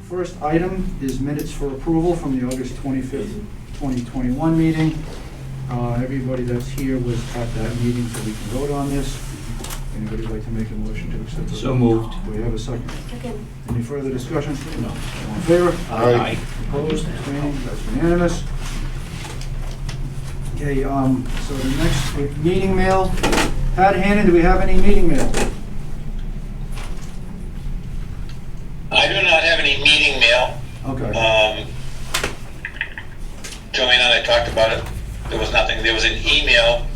first item is minutes for approval from the August 25th, 2021 meeting. Everybody that's here was at that meeting, so we can vote on this. Anybody like to make a motion to accept? So moved. Do we have a second? Second. Any further discussion? No. All in favor? Aye. Opposed, abstaining, that's unanimous. Okay, so the next meeting mail. Pat Hannon, do we have any meeting mail? I do not have any meeting mail. Okay. Joanne and I talked about it. There was nothing, there was an email,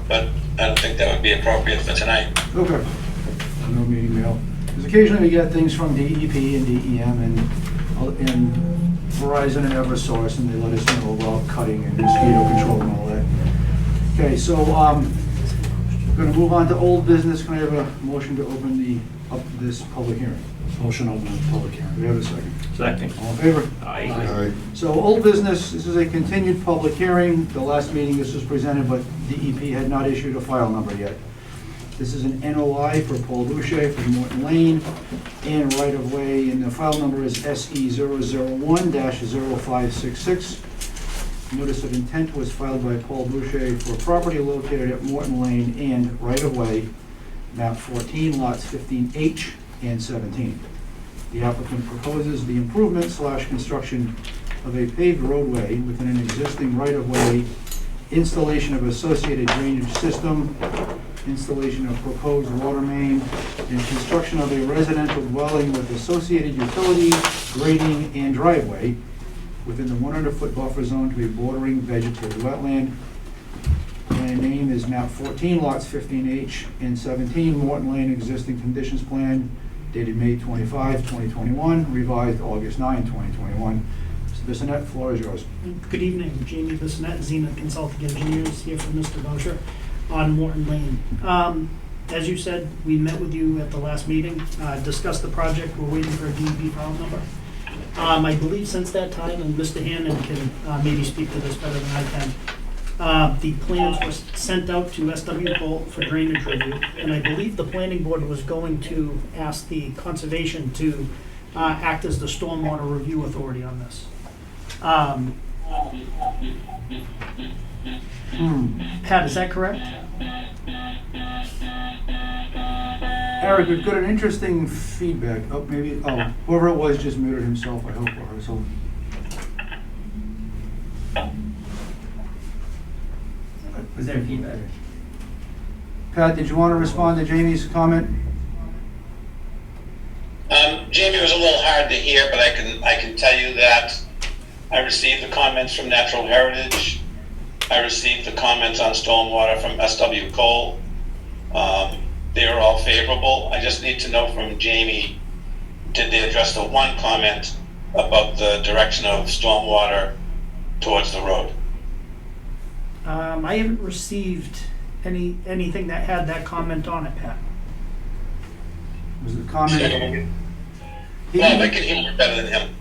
but I don't think that would be appropriate for tonight. Okay. No meeting mail. Because occasionally we get things from DEP and DEM and Verizon and Eversource, and they let us know about cutting and mosquito control and all that. Okay, so we're going to move on to old business. Can I have a motion to open this public hearing? Motion to open the public Do hearing. we have a second? Second. All in favor? Aye. So old business, this is a continued public hearing. The last meeting this was presented, but DEP had not issued a file number yet. This is an NOI for Paul Boucher for Morton Lane and right-of-way, and the file number is SE001-0566. Notice of intent was filed by Paul Boucher for property located at Morton Lane and right-of-way, map 14, lots 15H and 17. The applicant proposes the improvement/construction of a paved roadway within an existing right-of-way, installation of associated drainage system, installation of proposed water main, and construction of a residential dwelling with associated utilities, grading, and driveway within the 100-foot buffer zone to a bordering vegetated wetland. And name is map 14, lots 15H and 17, Morton Lane existing conditions plan, dated May 25, 2021, revised August 9, 2021. Mr. Bissonnette, floor is yours. Good evening, Jamie Bissonnette, Zenith Consulting Engineers, here for Mr. Boucher on Morton Lane. As you said, we met with you at the last meeting, discussed the project. We're waiting for a DEP file number. I believe since that time, and Mr. Hannon can maybe speak to this better than I can, the plans were sent out to SW Cole for drainage review, and I believe the planning board was going to ask the conservation to act as the stormwater review authority on this. Pat, is that correct? Eric, we've got an interesting feedback. Oh, maybe, whoever it was just muted himself, I hope, or so. Was there feedback? Pat, did you want to respond to Jamie's comment? Jamie was a little hard to hear, but I can tell you that I received the comments from Natural Heritage. I received the comments on stormwater from SW Cole. They are all favorable. I just need to know from Jamie, did they address the one comment about the direction of stormwater towards the road? I haven't received anything that had that comment on it, Pat. Was the comment? Well, I can hear you better than him.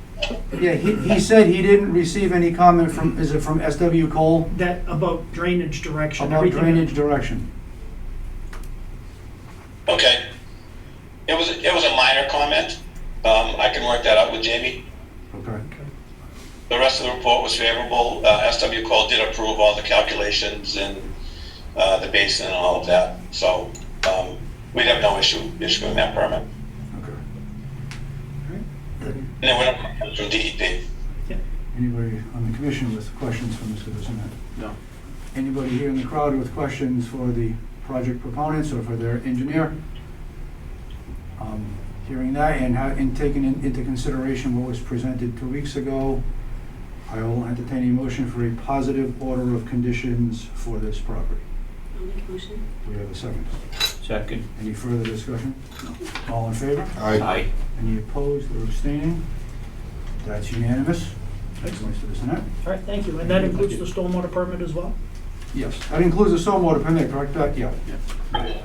Yeah, he said he didn't receive any comment from, is it from SW Cole? That about drainage direction. About everything- drainage direction. Okay. It was a minor comment. I can work that out with Jamie. Okay. The rest of the report was favorable. SW Cole did approve all the calculations and the basin and all of that. So we'd have no issue issuing that permit. Okay. And then we're not from DEP. Anybody on the commission with questions for Mr. Bissonnette? No. Anybody here in the crowd with questions for the project proponents or for their engineer? Hearing that and taking into consideration what was presented 2 weeks ago, I will entertain a motion for a positive order of conditions for this property. I'll make a motion. Do we have a second? Second. Any further discussion? All in favor? Aye. Any opposed or abstaining? That's unanimous. Excellent, Mr. Bissonnette. All right, thank you. And that includes the stormwater permit as well? Yes, that includes the stormwater permit, correct? Yeah. All right,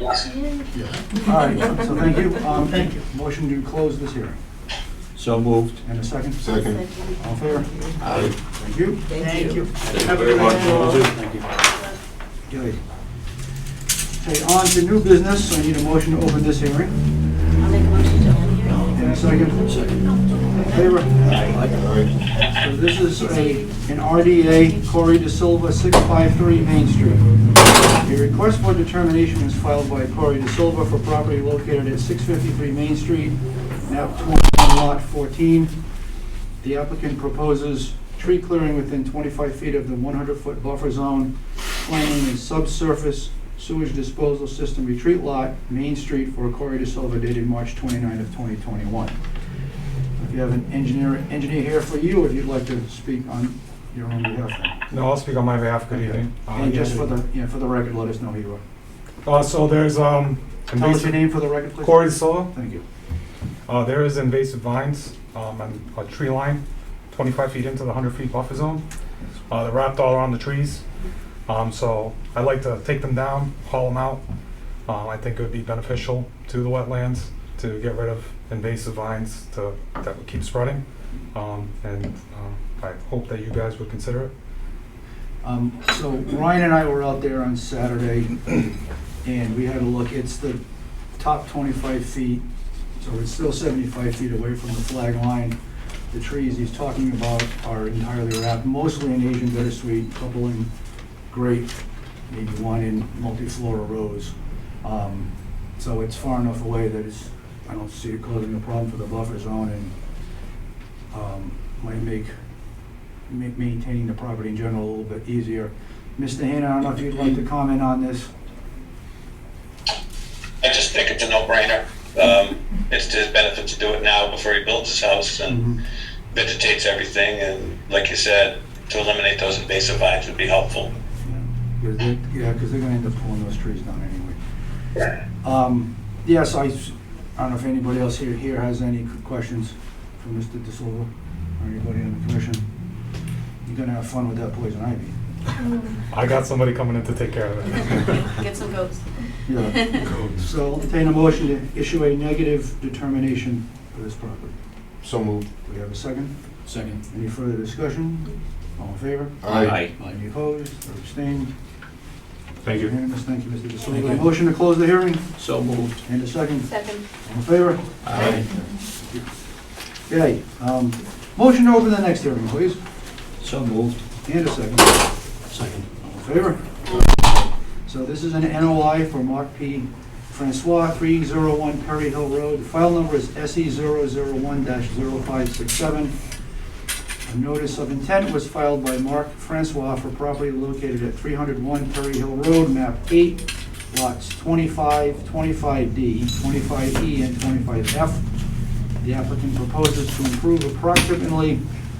so thank you. Thank you. Motion to close this hearing. So moved. And a second? Second. All in favor? Aye. Thank you. Thank you. Thank you very much. Thank you. Okay. Okay, on to new business. I need a motion to open this hearing. I'll make a motion to open hearing. And a second? Second. favor? Aye. So this is an RDA, Corey De Silva, 653 Main Street. A request for determination is filed by Corey De Silva for property located at 653 Main Street, map 21, lot 14. The applicant proposes tree clearing within 25 feet of the 100-foot buffer zone, planning a subsurface sewage disposal system retreat lot, Main Street, for Corey De Silva, dated March 29 of 2021. If you have an engineer here for you, if you'd like to speak on your own behalf. No, I'll speak on my behalf. Good evening. And just for the record, let us know who you are. So there's Tell us your name for the record, please. Corey De Silva. Thank you. There is invasive vines on a tree line, 25 feet into the 100 feet buffer zone. They're wrapped all around the trees. So I'd like to take them down, haul them out. I think it would be beneficial to the wetlands to get rid of invasive vines that would keep spreading. I hope that you guys would consider it. So Ryan and I were out there on Saturday, and we had a look. It's the top 25 feet, so it's still 75 feet away from the flag line. The trees he's talking about are entirely wrapped, mostly in Asian bittersweet, couple in grape, maybe one in multiflora rose. So it's far enough away that I don't see it causing a problem for the buffer zone, and might make maintaining the property in general a little bit easier. Mr. Hanna, I don't know if you'd like to comment on this. I just think it's a no-brainer. It's to his benefit to do it now before he builds his house and vegetates everything, and like you said, to eliminate those invasive vines would be helpful. Because they're gonna end up pulling those trees down anyway. Yes, I don't know if anybody else here has any questions for Mr. De Silva or anybody on the commission. You're gonna have fun with that poison ivy. I got somebody coming in to take care of it. Get some goats. Yeah. So I'll entertain a motion to issue a negative determination for this property. So moved. Do we have a second? Second. Any further discussion? All in favor? Aye. Any opposed or abstained? Thank you. Unanimous. Thank you, Mr. De Silva. Thank you. Motion to close the hearing So moved. and a second. Second. All in favor? Aye. Okay, motion to open the next hearing, please. So moved. And a second. Second. All in favor? So this is an NOI for Mark P. Francois, 301 Perry Hill Road. The file number is SE001-0567. A notice of intent was filed by Mark Francois for property located at 301 Perry Hill Road, map 8, lots 25, 25D, 25E, and 25F. The applicant proposes to improve approximately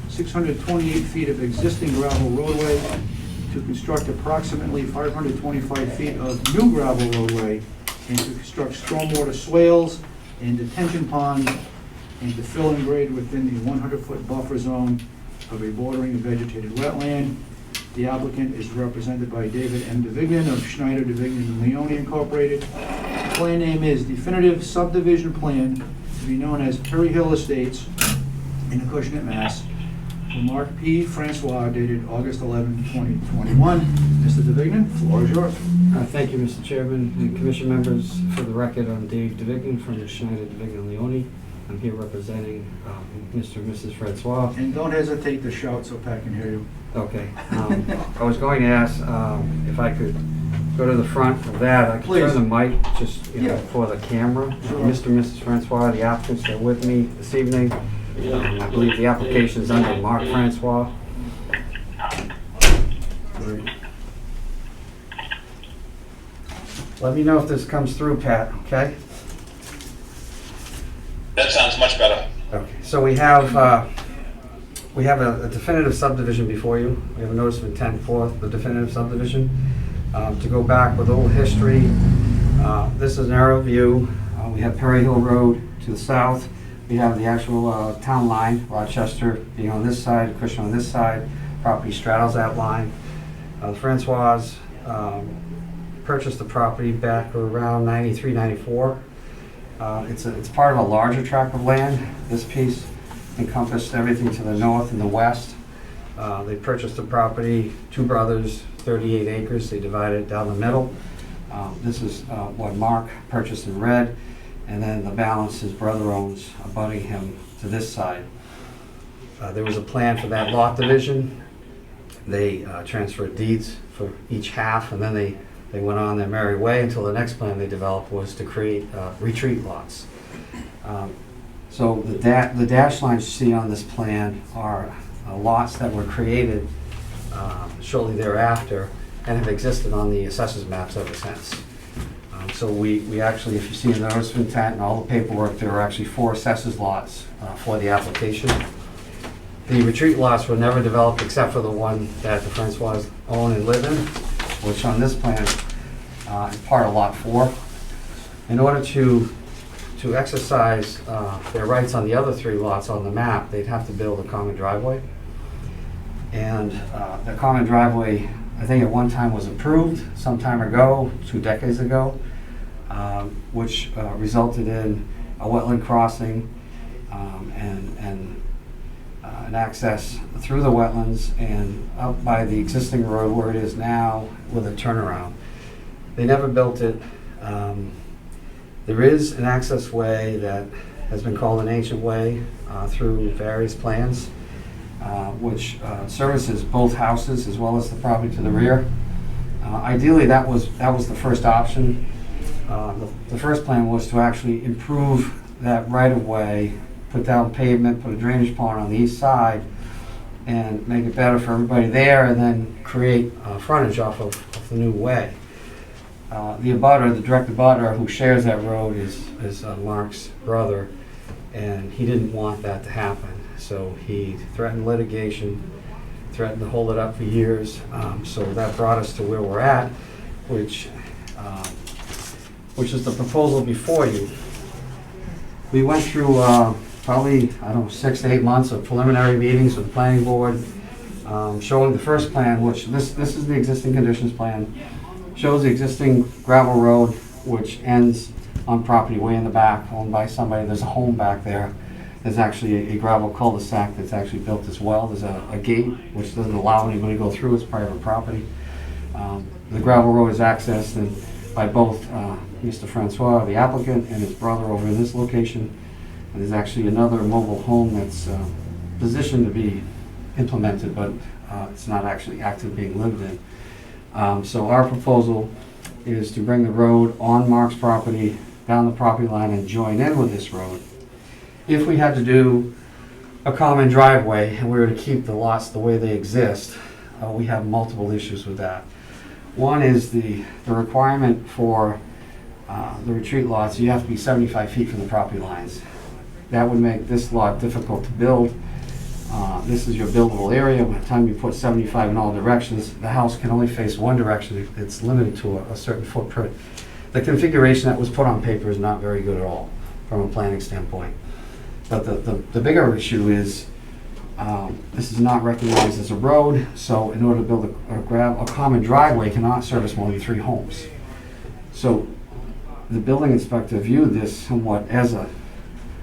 628 feet of existing gravel roadway, to construct approximately 525 feet of new gravel roadway, and to construct stormwater swales and detention ponds, and to fill and grade within the 100-foot buffer zone of a bordering vegetated wetland. The applicant is represented by David M. DeVignan of Schneider, DeVignan and Leone Incorporated. The plan name is Definitive Subdivision Plan, to be known as Perry Hill Estates in Acushnet, Mass. For Mark P. Francois, dated August 11, 2021. Mr. DeVignan, floor is yours. Thank you, Mr. Chairman and Commission members. For the record, I'm Dave DeVignan from Schneider, DeVignan and Leone. I'm here representing Mr. and Mrs. Francois. And don't hesitate to shout so Pat can hear you. Okay. I was going to ask if I could go to the front of that. I could Please. turn the mic just Yeah. for the camera. Sure. Mr. and Mrs. Francois, the applicants, are with me this evening. I believe the application is under Mark Francois. Great. Let me know if this comes through, Pat, okay? That sounds much better. Okay, so we have a definitive subdivision before you. We have a notice of intent for the definitive subdivision. To go back with a little history, this is an aerial view. We have Perry Hill Road to the south. We have the actual town line, Rochester being on this side, Acushnet on this side. Property straddles that line. The Francois purchased the property back around 93, 94. It's part of a larger tract of land. This piece encompassed everything to the north and the west. They purchased the property, two brothers, 38 acres. They divided it down the middle. This is what Mark purchased in red, and then the balance his brother owns, abutting him to this side. There was a plan for that lot division. They transferred deeds for each half, and then they went on their merry way until the next plan they developed was to create retreat lots. So the dash lines you see on this plan are lots that were created shortly thereafter and have existed on the assessors maps ever since. So we actually, if you see the notice of intent and all the paperwork, there are actually 4 assessors lots for the application. The retreat lots were never developed except for the one that the Francois own and live in, which on this plan is part of lot 4. In order to exercise their rights on the other 3 lots on the map, they'd have to build a common driveway. And the common driveway, I think at one time was approved some time ago, 2 decades ago, which resulted in a wetland crossing and an access through the wetlands and up by the existing road where it is now with a turnaround. They never built it. There is an access way that has been called an ancient way through various plans, which services both houses as well as the property to the rear. Ideally, that was the first option. The first plan was to actually improve that right-of-way, put down pavement, put a drainage pond on the east side, and make it better for everybody there, and then create frontage off of the new way. The direct abutter who shares that road is Mark's brother, and he didn't want that to happen. So he threatened litigation, threatened to hold it up for years. So that brought us to where we're at, which is the proposal before you. We went through probably, 6 to 8 months of preliminary meetings with the planning board, showing the first plan, which this is the existing conditions plan, shows the existing gravel road, which ends on property way in the back, owned by somebody. There's a home back there. There's actually a gravel cul-de-sac that's actually built as well. There's a gate which doesn't allow anybody to go through. It's private property. The gravel road is accessed by both Mr. Francois, the applicant, and his brother over in this location. And there's actually another mobile home that's positioned to be implemented, but it's not actually active being lived in. So our proposal is to bring the road on Mark's property, down the property line, and join in with this road. If we had to do a common driveway and we were to keep the lots the way they exist, we have multiple issues with that. One is the requirement for the retreat lots, you have to be 75 feet from the property lines. That would make this lot difficult to build. This is your buildable area. By the time you put 75 in all directions, the house can only face one direction. It's limited to a certain footprint. The configuration that was put on paper is not very good at all from a planning standpoint. But the bigger issue is this is not recognized as a road, so in order to build a common driveway cannot service more than 3 homes. So the building inspector viewed this somewhat as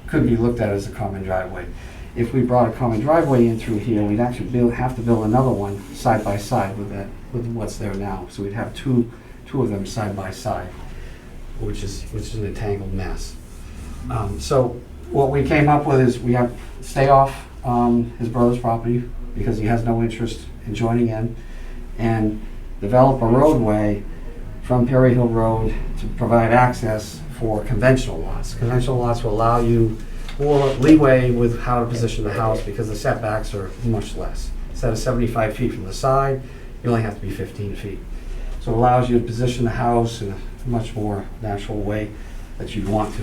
could be looked at as a common driveway. If we brought a common driveway in through here, we'd actually have to build another one side by side with what's there now. So we'd have two of them side by side, which is an entangled mess. So what we came up with is we have to stay off his brother's property because he has no interest in joining in, and develop a roadway from Perry Hill Road to provide access for conventional lots. Conventional lots will allow you more leeway with how to position the house because the setbacks are much less. Instead of 75 feet from the side, you only have to be 15 feet. So it allows you to position the house in a much more natural way that you'd want to.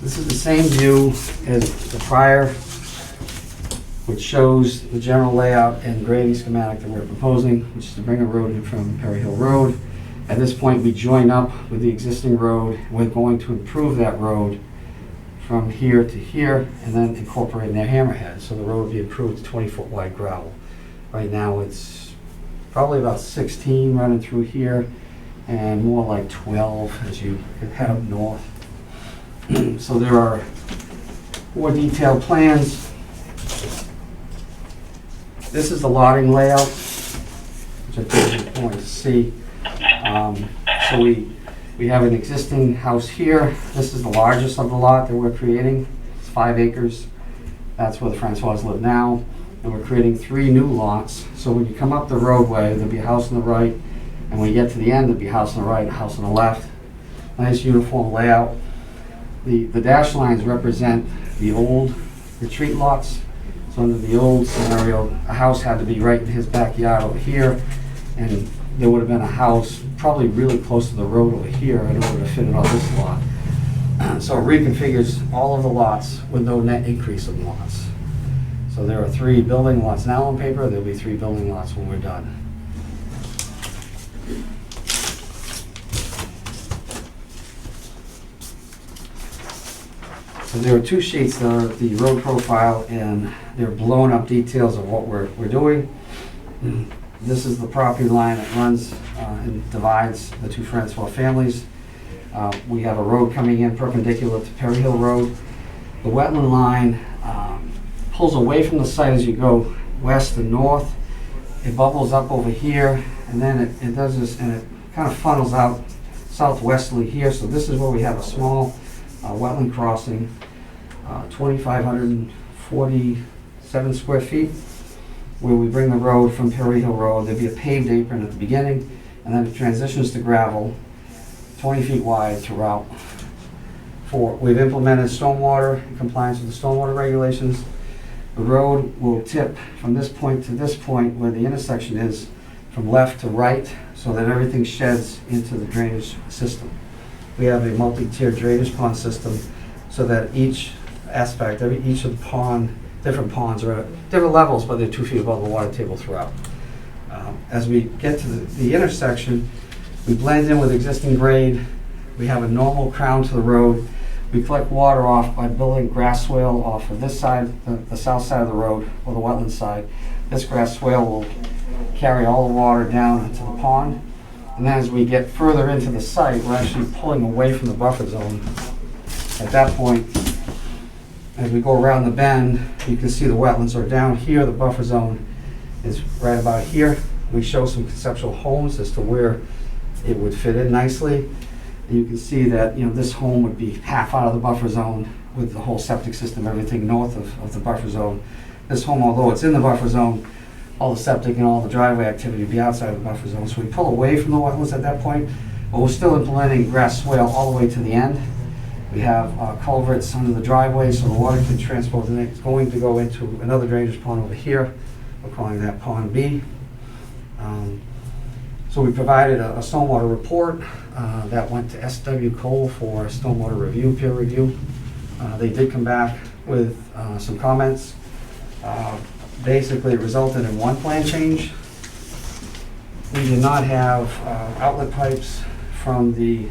This is the same view as the prior, which shows the general layout and grading schematic that we're proposing, which is to bring a road in from Perry Hill Road. At this point, we join up with the existing road. We're going to improve that road from here to here and then incorporate their hammerhead. So the road will be improved to 20-foot wide gravel. Right now, it's probably about 16 running through here and more like 12 as you head up north. So there are more detailed plans. This is the lotting layout, which I think is important to see. So We have an existing house here. This is the largest of the lot that we're creating. It's 5 acres. That's where the Francois live now. And we're creating 3 new lots. So when you come up the roadway, there'll be a house on the right. And when you get to the end, there'll be a house on the right and a house on the left. Nice uniform layout. The dashed lines represent the old retreat lots. So under the old scenario, a house had to be right in his backyard over here, and there would have been a house probably really close to the road over here in order to fit it on this lot. So it reconfigures all of the lots with no net increase of lots. So there are 3 building lots now on paper, there'll be 3 building lots when we're done. So there are 2 sheets that are the road profile, and they're blown up details of what we're doing. This is the property line that runs and divides the 2 Francois families. We have a road coming in perpendicular to Perry Hill Road. The wetland line pulls away from the site as you go west and north. It bubbles up over here, and then it does this, and it kind of funnels out southwesterly here. So this is where we have a small wetland crossing, 2,547 square feet, where we bring the road from Perry Hill Road. There'll be a paved apron at the beginning, and then it transitions to gravel, 20 feet wide throughout. We've implemented stormwater in compliance with the stormwater regulations. The road will tip from this point to this point where the intersection is, from left to right, so that everything sheds into the drainage system. We have a multi-tiered drainage pond system so that each aspect, each of the different ponds are at different levels, but they're 2 feet above the water table throughout. As we get to the intersection, we blend in with existing grade. We have a normal crown to the road. We collect water off by building grass swale off of this side, the south side of the road, or the wetland side. This grass swale will carry all the water down into the pond. And then as we get further into the site, we're actually pulling away from the buffer zone. At that point, as we go around the bend, you can see the wetlands are down here. The buffer zone is right about here. We show some conceptual homes as to where it would fit in nicely. And you can see that this home would be half out of the buffer zone with the whole septic system, everything north of the buffer zone. This home, although it's in the buffer zone, all the septic and all the driveway activity would be outside of the buffer zone. So we pull away from the wetlands at that point, but we're still implementing grass swale all the way to the end. We have culverts under the driveway so the water can transport, and it's going to go into another drainage pond over here. We're calling that Pond B. So we provided a stormwater report that went to SW Cole for stormwater review, peer review. They did come back with some comments. Basically, it resulted in 1 plan change. We did not have outlet pipes from the,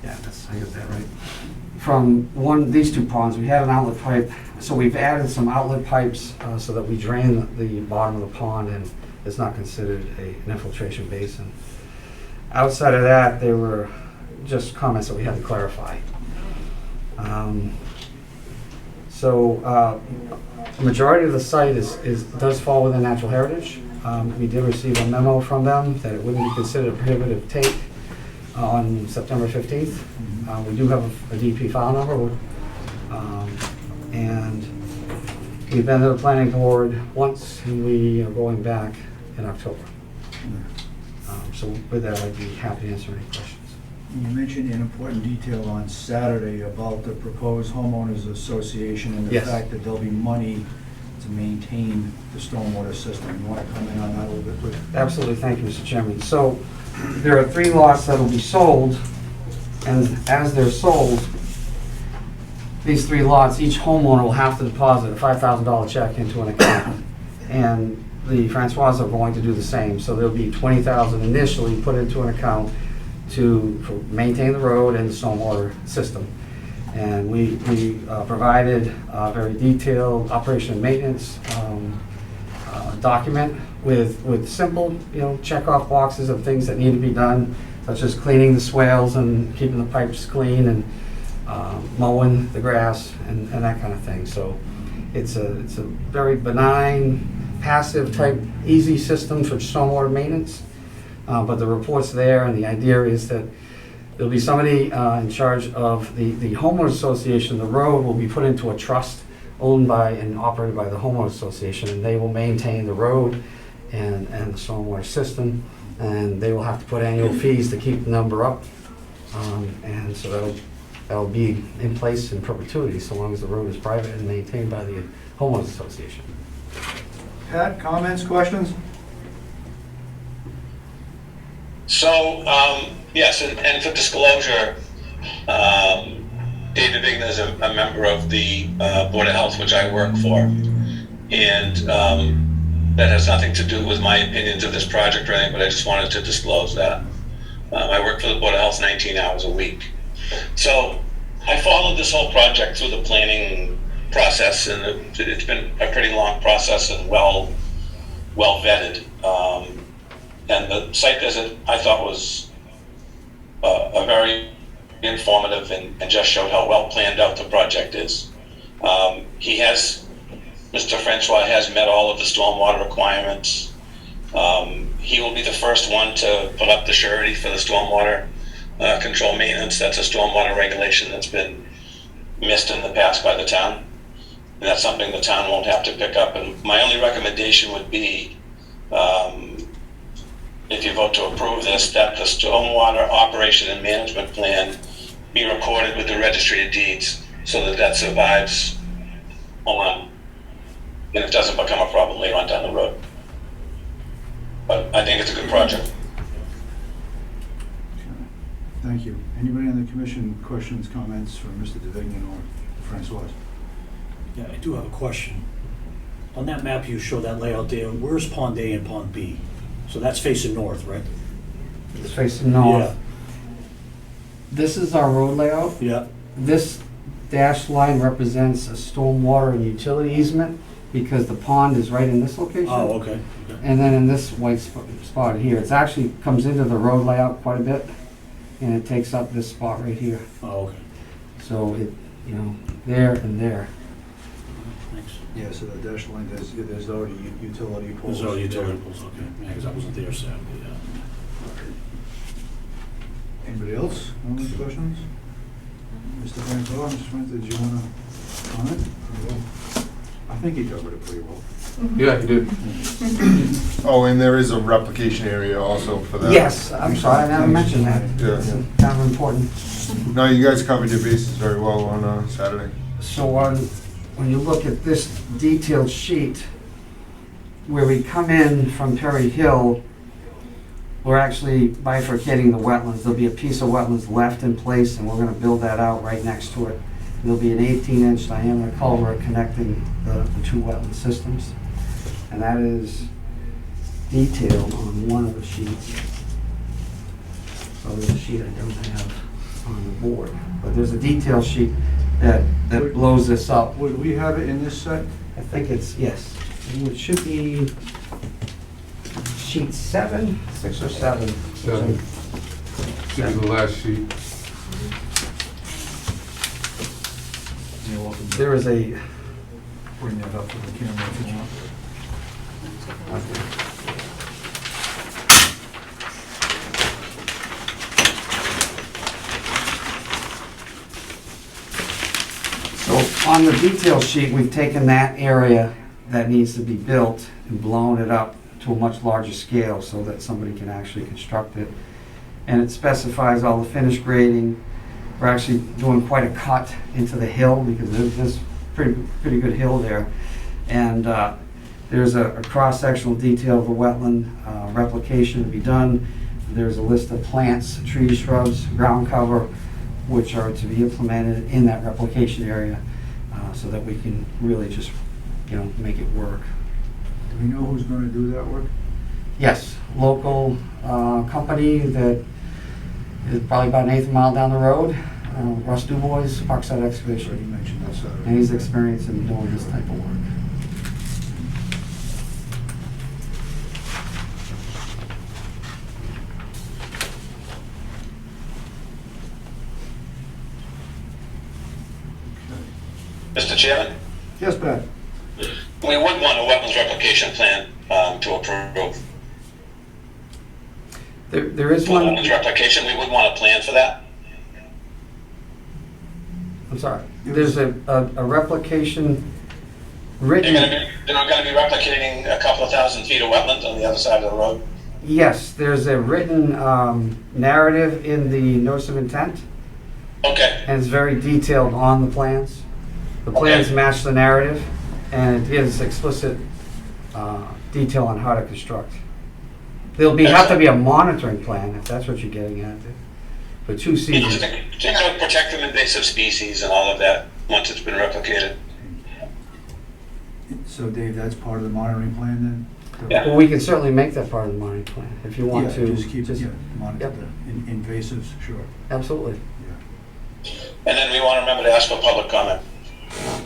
I got that right. From these 2 ponds, we had an outlet pipe. So we've added some outlet pipes so that we drain the bottom of the pond, and it's not considered an infiltration basin. Outside of that, there were just comments that we had to clarify. The majority of the site does fall within natural heritage. We did receive a memo from them that it wouldn't be considered a prohibitive take on September 15th. We do have a DP file number, and we've been to the planning board once, and we are going back in October. So with that, I'd be happy to answer any questions. You mentioned an important detail on Saturday about the proposed homeowners association and the Yes. fact that there'll be money to maintain the stormwater system. You want to comment on that a little bit, please? Absolutely, thank you, Mr. Chairman. So there are 3 lots that will be sold, and as they're sold, these 3 lots, each homeowner will have to deposit a $5,000 check into an account. And the Francois are going to do the same. So there'll be $20,000 initially put into an account to maintain the road and the stormwater system. And we provided a very detailed operation and maintenance document with simple, check-off boxes of things that need to be done, such as cleaning the swales and keeping the pipes clean and mowing the grass and that kind of thing. So it's a very benign, passive type, easy system for stormwater maintenance. But the report's there, and the idea is that there'll be somebody in charge of the homeowners association. The road will be put into a trust owned by and operated by the homeowners association, and they will maintain the road and the stormwater system, and they will have to put annual fees to keep the number up. And so that'll be in place in perpetuity, so long as the road is private and maintained by the homeowners association. Pat, comments, questions? So, yes, and for disclosure, David Vigna is a member of the Board of Health, which I work for. And that has nothing to do with my opinions of this project or anything, but I just wanted to disclose that. I work for the Board of Health 19 hours a week. So I followed this whole project through the planning process, and it's been a pretty long process and well vetted. And the site visit I thought was a very informative and just showed how well planned out the project is. Mr. Francois has met all of the stormwater requirements. He will be the first one to put up the surety for the stormwater control maintenance. That's a stormwater regulation that's been missed in the past by the town. And that's something the town won't have to pick up. And my only recommendation would be, if you vote to approve this, that the stormwater operation and management plan be recorded with the registry of deeds so that that survives on, and it doesn't become a problem later on down the road. But I think it's a good project. Thank you. Anybody on the commission, questions, comments for Mr. DeVignan or Francois? Yeah, I do have a question. On that map you show that layout there, where's Pond A and Pond B? So that's facing north, right? It's facing north. This is our road layout. Yeah. This dashed line represents a stormwater and utility easement because the pond is right in this location. Oh, okay. And then in this white spot here, it's actually comes into the road layout quite a bit, and it takes up this spot right here. Oh, okay. So it, there and there. Thanks. Yeah, so the dash line, there's already utility poles. There's all utility poles, okay. Yeah, because I wasn't there Saturday, yeah. Anybody else? Any questions? Mr. Francois, Mr. Francis, did you want to comment? I think he covered it pretty well. Yeah, he did. Oh, and there is a replication area also for that. Yes, I'm sorry, I never mentioned that. Yeah. It's kind of important. No, you guys covered your bases very well on Saturday. So when you look at this detailed sheet, where we come in from Perry Hill, we're actually bifurcating the wetlands. There'll be a piece of wetlands left in place, and we're gonna build that out right next to it. There'll be an 18-inch diameter culvert connecting the two wetland systems. And that is detailed on one of the sheets. So there's a sheet I don't have on the board. But there's a detail sheet that blows this up. Would we have it in this set? I think it's, yes, it should be sheet 7, 6 or 7. Seven. Should be the last sheet. You're welcome to There is a, bring that up to the camera if you want. so on the detail sheet, we've taken that area that needs to be built and blown it up to a much larger scale so that somebody can actually construct it. And it specifies all the finish grading. We're actually doing quite a cut into the hill because there's pretty good hill there. And there's a cross-sectional detail of the wetland replication to be done. There's a list of plants, trees, shrubs, ground cover, which are to be implemented in that replication area so that we can really just, make it work. Do we know who's going to do that work? Yes, local company that is probably about an eighth mile down the road. Russ Dubois, Parkside So you Excavation. mentioned that Saturday. And he's experienced in doing this type of work. Mr. Chairman, Yes, Pat? we would want a wetlands replication plan to approve. There is For one, the replication, we would want a plan for that. I'm sorry, there's a replication written, They're not gonna be replicating a couple of thousand feet of wetlands on the other side of the road? yes, there's a written narrative in the notice of intent, Okay, and it's very detailed on the plans. The plans Okay. match the narrative, and it gives explicit detail on how to construct. There'll have to be a monitoring plan, if that's what you're getting at, for 2 seasons. to protect from invasive species and all of that, once it's been replicated. So Dave, that's part of the monitoring plan then? Yeah. Well, we can certainly make that part of the monitoring plan, if you want Yeah, to. just keep, yeah, monitor Yep. the invasives, sure. Absolutely. And then we want to remember to ask for public comment.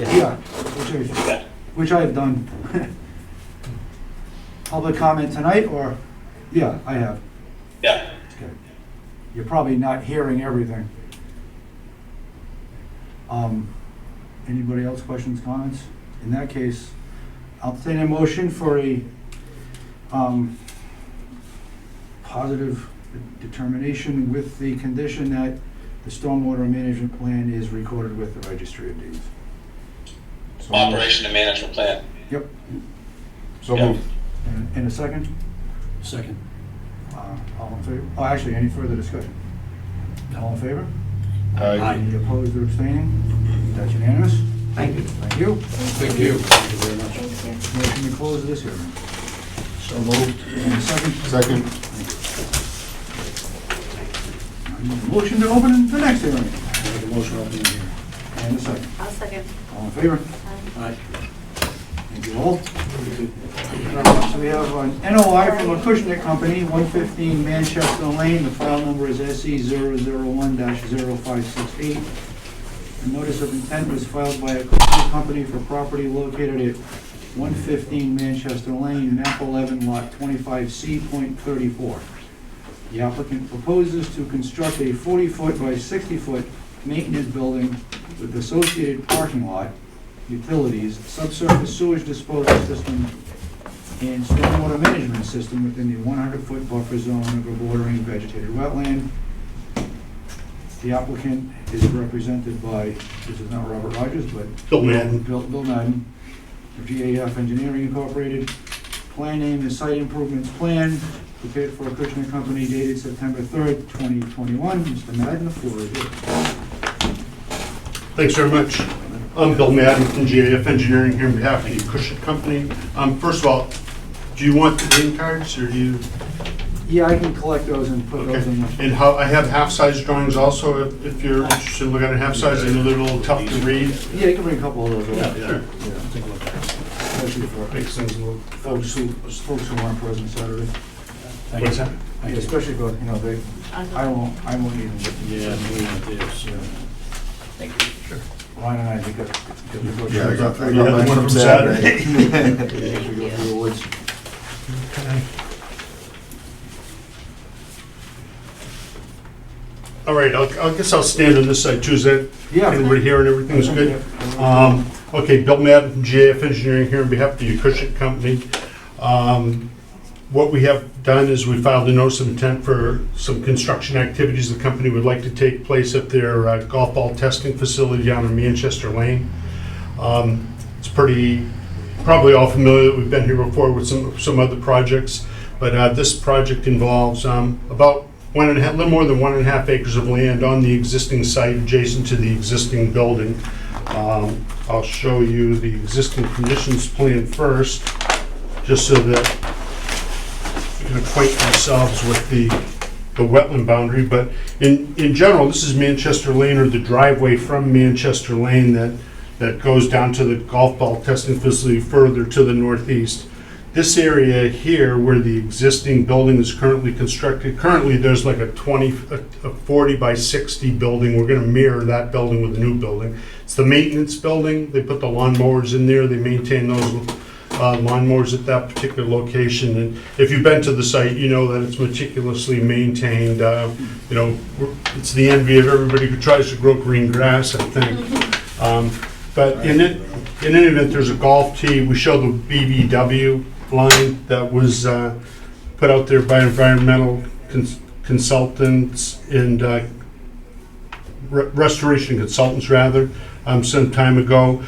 Yeah, Yeah. which I've done. Public comment tonight, or, yeah, I have. Yeah. Okay. You're probably not hearing everything. Anybody else, questions, comments? In that case, I'll entertain a motion for a positive determination with the condition that the stormwater management plan is recorded with the registry of deeds. Operation and management plan. Yep. So Yeah. moved. In a second? Second. All in favor? Oh, actually, any further discussion? All in favor? Aye. Any opposed or abstaining? That's unanimous. Thank you. Thank you. Thank you. Thank you very much. Motion to close this hearing. So moved. In a second? Second. Motion to open the next hearing. Make a motion opening here. And a second. I'll second. All in favor? Aye. Thank you all. So we have an NOI from Acushnet Company, 115 Manchester Lane. The file number is SE001-0568. A notice of intent was filed by Acushnet Company for property located at 115 Manchester Lane, map 11, lot 25C.34. The applicant proposes to construct a 40-foot by 60-foot maintenance building with associated parking lot, utilities, subsurface sewage disposal system, and stormwater management system within the 100-foot buffer zone of a bordering vegetated wetland. The applicant is represented by, this is not Robert Rogers, but Bill Madden. Bill Madden of GAF Engineering Incorporated. Plan name is Site Improvements Plan, prepared for Acushnet Company, dated September 3rd, 2021. Mr. Madden, the floor is yours. Thanks very much. I'm Bill Madden from GAF Engineering here on behalf of the Acushnet Company. First of all, do you want the name cards or do you? Yeah, I can collect those and put those in Okay. the... And how, I have half-size drawings also if you're interested in looking at half-size. I know they're a little tough to read. Yeah, you can bring a couple of those. over. Sure. Yeah, take a look at it. Especially for Makes sense a little. folks who weren't present Saturday. Thank What's you. that? Yeah, especially for, you know, they, I won't even get to... Yeah, moving it there, so. Ryan and I, because we go... Yeah, I got Yeah, mine the one from from Saturday. As we go through the woods. All right, I guess I'll stand on this side too. Is that Yeah. everybody here and everything's good? Okay, Bill Madden from GAF Engineering here on behalf of the Acushnet Company. What we have done is we filed a notice of intent for some construction activities the company would like to take place at their golf ball testing facility down in Manchester Lane. It's probably all familiar, we've been here before with some other projects, but this project involves about a little more than 1.5 acres of land on the existing site adjacent to the existing building. I'll show you the existing conditions plan first, just so that you can acquaint yourselves with the wetland boundary. But in general, this is Manchester Lane, or the driveway from Manchester Lane that goes down to the golf ball testing facility further to the northeast. This area here, where the existing building is currently constructed, currently there's like a 40 by 60 building. We're gonna mirror that building with a new building. It's the maintenance building. They put the lawnmowers in there. They maintain those lawnmowers at that particular location. And if you've been to the site, you know that it's meticulously maintained. You know, it's the envy of everybody who tries to grow green grass, I think. But in any event, there's a golf tee. We show the BBW line that was put out there by environmental consultants and restoration consultants rather, some time ago.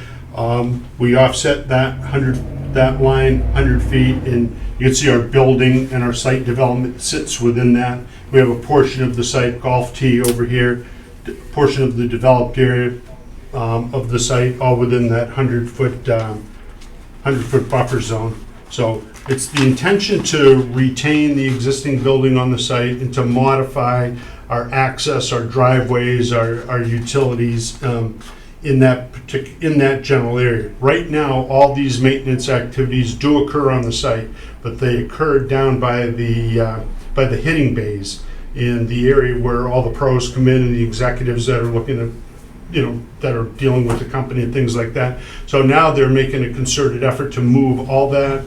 We offset that line 100 feet, and you can see our building and our site development sits within that. We have a portion of the site, golf tee over here, portion of the developed area of the site, all within that 100-foot buffer zone. So it's the intention to retain the existing building on the site and to modify our access, our driveways, our utilities in that general area. Right now, all these maintenance activities do occur on the site, but they occur down by the hitting bays in the area where all the pros come in and the executives that are looking at, that are dealing with the company and things like that. So now they're making a concerted effort to move all the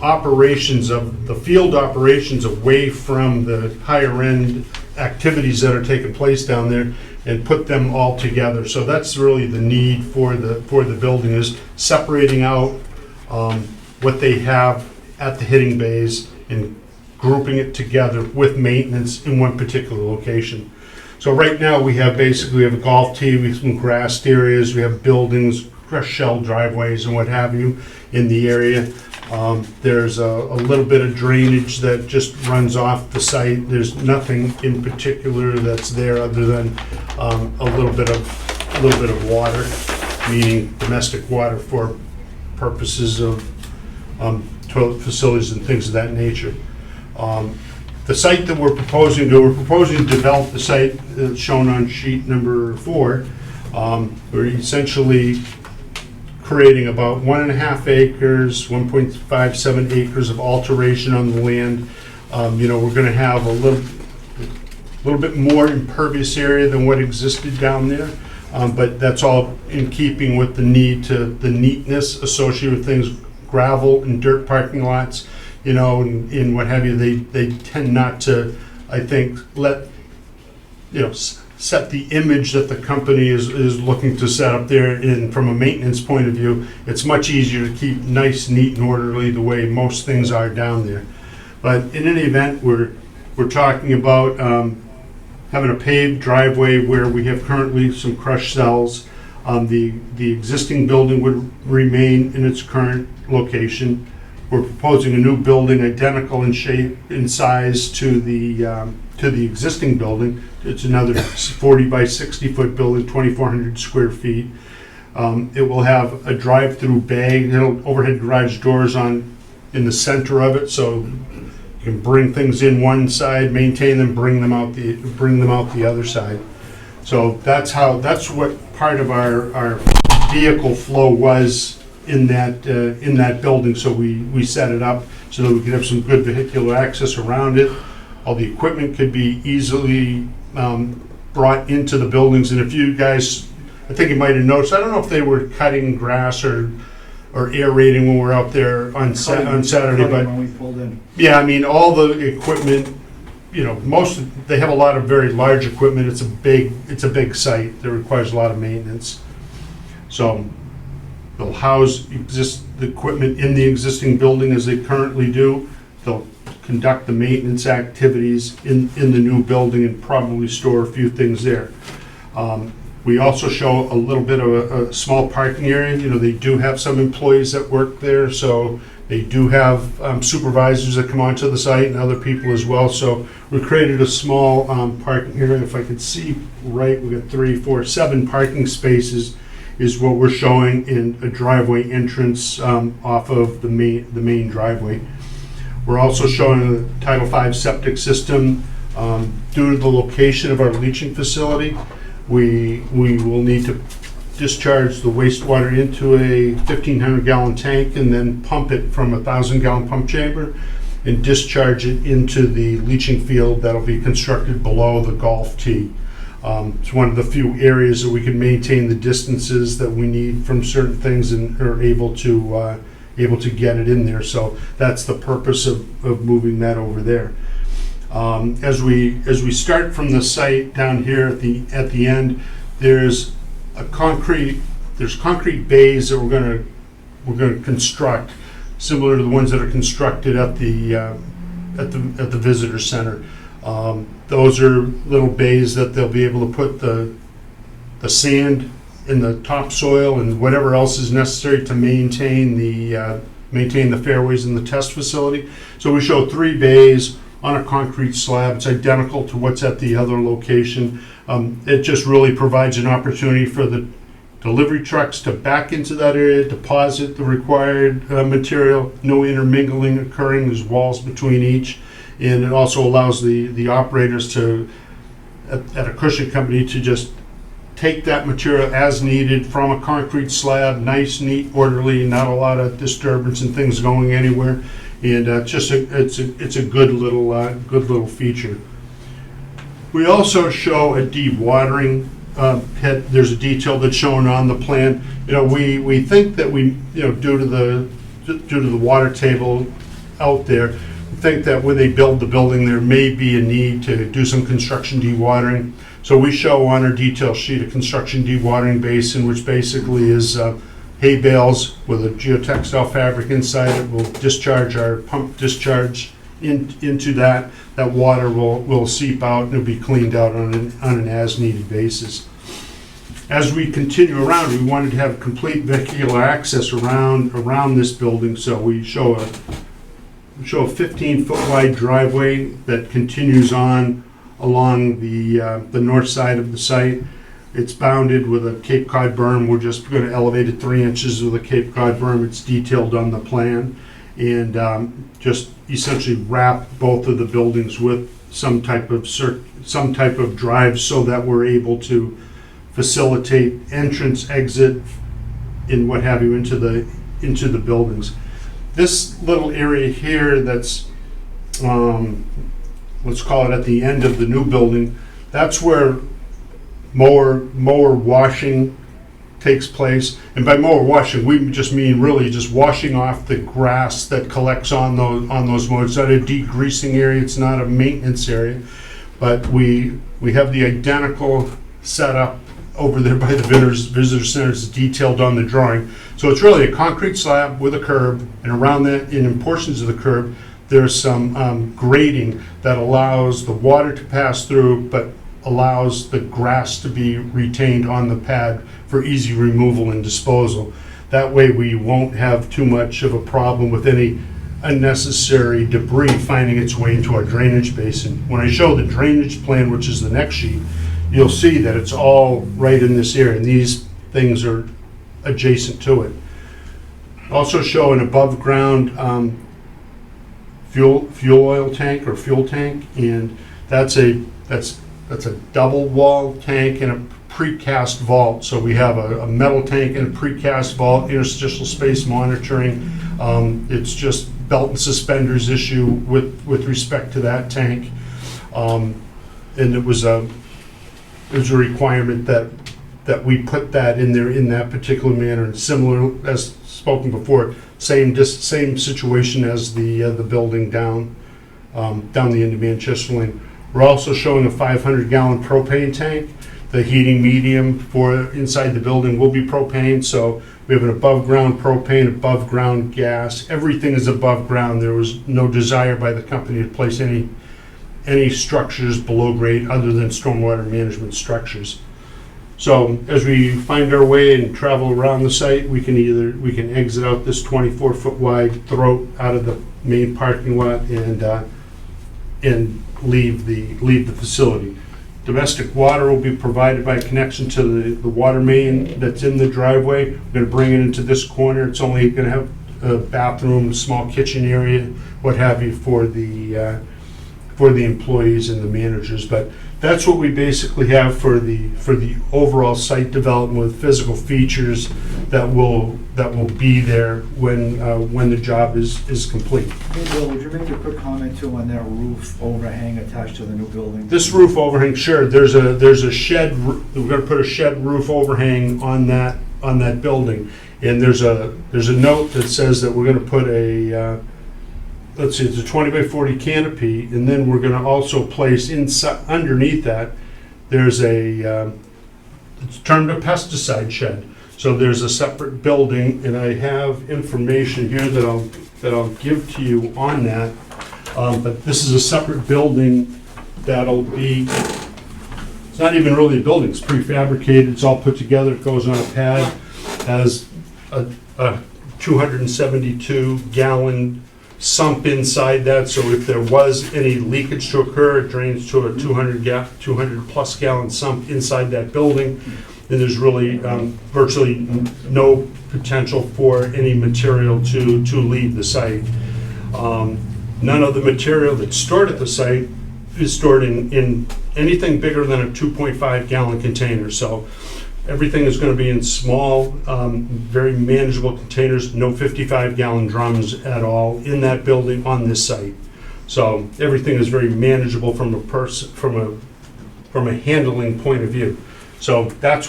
operations of the field operations away from the higher end activities that are taking place down there and put them all together. So that's really the need for the building, is separating out what they have at the hitting bays and grouping it together with maintenance in one particular location. So right now we have a golf tee, we have some grassed areas, we have buildings, crushed shell driveways and what have you in the area. There's a little bit of drainage that just runs off the site. There's nothing in particular that's there other than a little bit of water, meaning domestic water for purposes of toilet facilities and things of that nature. The site that we're proposing to develop the site shown on sheet number 4. We're essentially creating about 1.5 acres, 1.57 acres of alteration on the land. We're going to have a little bit more impervious area than what existed down there, but that's all in keeping with the neatness associated with things, gravel and dirt parking lots, and what have you. They tend not to, I think, set the image that the company is looking to set up there. And from a maintenance point of view, it's much easier to keep nice, neat, and orderly the way most things are down there. But in any event, we're talking about having a paved driveway where we have currently some crushed cells. The existing building would remain in its current location. We're proposing a new building identical in shape and size to the existing building. It's another 40 by 60 foot building, 2,400 square feet. It will have a drive-through bay, overhead garage doors in the center of it, so you can bring things in one side, maintain them, bring them out the other side. So that's what part of our vehicle flow was in that building. So we set it up so that we could have some good vehicular access around it. All the equipment could be easily brought into the buildings. And if you guys, I think you might have noticed, I don't know if they were cutting grass or aerating when we're out there on Saturday, but when we pulled in. yeah, I mean, all the equipment, they have a lot of very large equipment. It's a big site that requires a lot of maintenance. So they'll house the equipment in the existing building as they currently do. They'll conduct the maintenance activities in the new building and probably store a few things there. We also show a little bit of a small parking area. They do have some employees that work there, so they do have supervisors that come onto the site and other people as well. So we created a small parking area. If I could see right, we got 3, 4, 7 parking spaces is what we're showing in a driveway entrance off of the main driveway. We're also showing a Title V septic system. Due to the location of our leaching facility, we will need to discharge the wastewater into a 1,500 gallon tank and then pump it from a 1,000 gallon pump chamber and discharge it into the leaching field that'll be constructed below the golf tee. It's one of the few areas that we can maintain the distances that we need from certain things and are able to get it in there. So that's the purpose of moving that over there. As we start from the site down here at the end, there's concrete bays that we're gonna construct, similar to the ones that are constructed at at the visitor center. Those are little bays that they'll be able to put the sand in the topsoil and whatever else is necessary to maintain the fairways in the test facility. So we show 3 bays on a concrete slab. It's identical to what's at the other location. It just really provides an opportunity for the delivery trucks to back into that area, deposit the required material, no intermingling occurring, there's walls between each. And it also allows the operators to, at Acushnet company, to just take that material as needed from a concrete slab, nice, neat, orderly, not a lot of disturbance and things going anywhere. And it's a good little feature. We also show a dewatering pit. There's a detail that's shown on the plan. We think that due to the water table out there, we think that when they build the building, there may be a need to do some construction dewatering. So we show on our detail sheet a construction dewatering basin, which basically is hay bales with a geotextile fabric inside it. We'll discharge our pump discharge into that. That water will seep out and it'll be cleaned out on an as-needed basis. As we continue around, we wanted to have complete vehicular access around this building, so we show a 15-foot wide driveway that continues on along the north side of the site. It's bounded with a Cape Cod berm. We're just going to elevate it 3 inches with a Cape Cod berm. It's detailed on the plan, and just essentially wrap both of the buildings with some type of drive so that we're able to facilitate entrance, exit, and what have you into the buildings. This little area here that's let's call it at the end of the new building, that's where mower washing takes place. And by mower washing, we just mean really just washing off the grass that collects on those mowers. It's not a degreasing area, it's not a maintenance area, but we have the identical setup over there by the visitor center. It's detailed on the drawing. So it's really a concrete slab with a curb, and around that, in portions of the curb, there's some grading that allows the water to pass through, but allows the grass to be retained on the pad for easy removal and disposal. That way we won't have too much of a problem with any unnecessary debris finding its way into our drainage basin. When I show the drainage plan, which is the next sheet, you'll see that it's all right in this area, and these things are adjacent to it. Also show an above ground fuel oil tank or fuel tank, and that's a double wall tank and a precast vault. So we have a metal tank and a precast vault, interstitial space monitoring. It's just belt and suspenders issue with respect to that tank, and it was a requirement that we put that in there in that particular manner. And similar, as spoken before, same situation as the building down the end of Manchester Lane. We're also showing a 500-gallon propane tank. The heating medium for inside the building will be propane, so we have an above-ground propane, above-ground gas. Everything is above ground. There was no desire by the company to place any structures below grade other than stormwater management structures. So as we find our way and travel around the site, we can exit out this 24-foot wide throat out of the main parking lot and leave the facility. Domestic water will be provided by connection to the water main that's in the driveway. We're going to bring it into this corner. It's only going to have a bathroom, small kitchen area, what have you, for the employees and the managers. But that's what we basically have for the overall site development, with physical features that will be there when the job is complete. Hey, Bill, would you make a quick comment too on that roof overhang attached to the new building? This roof overhang, sure. There's a shed. We're going to put a shed roof overhang on that building, and there's a note that says that we're going to put a let's see, it's a 20 by 40 canopy, and then we're going to also place inside underneath that. There's it's termed a pesticide shed. So there's a separate building, and I have information here that I'll give to you on that. But this is a separate building that'll be, it's not even really a building, it's prefabricated, it's all put together, it goes on a pad, has a 272 gallon sump inside that, so if there was any leakage to occur, it drains to a 200 plus gallon sump inside that building. And there's really virtually no potential for any material to leave the site. None of the material that's stored at the site is stored in anything bigger than a 2.5 gallon container. So everything is going to be in small, very manageable containers, no 55 gallon drums at all in that building on this site. So everything is very manageable from a handling point of view. So that's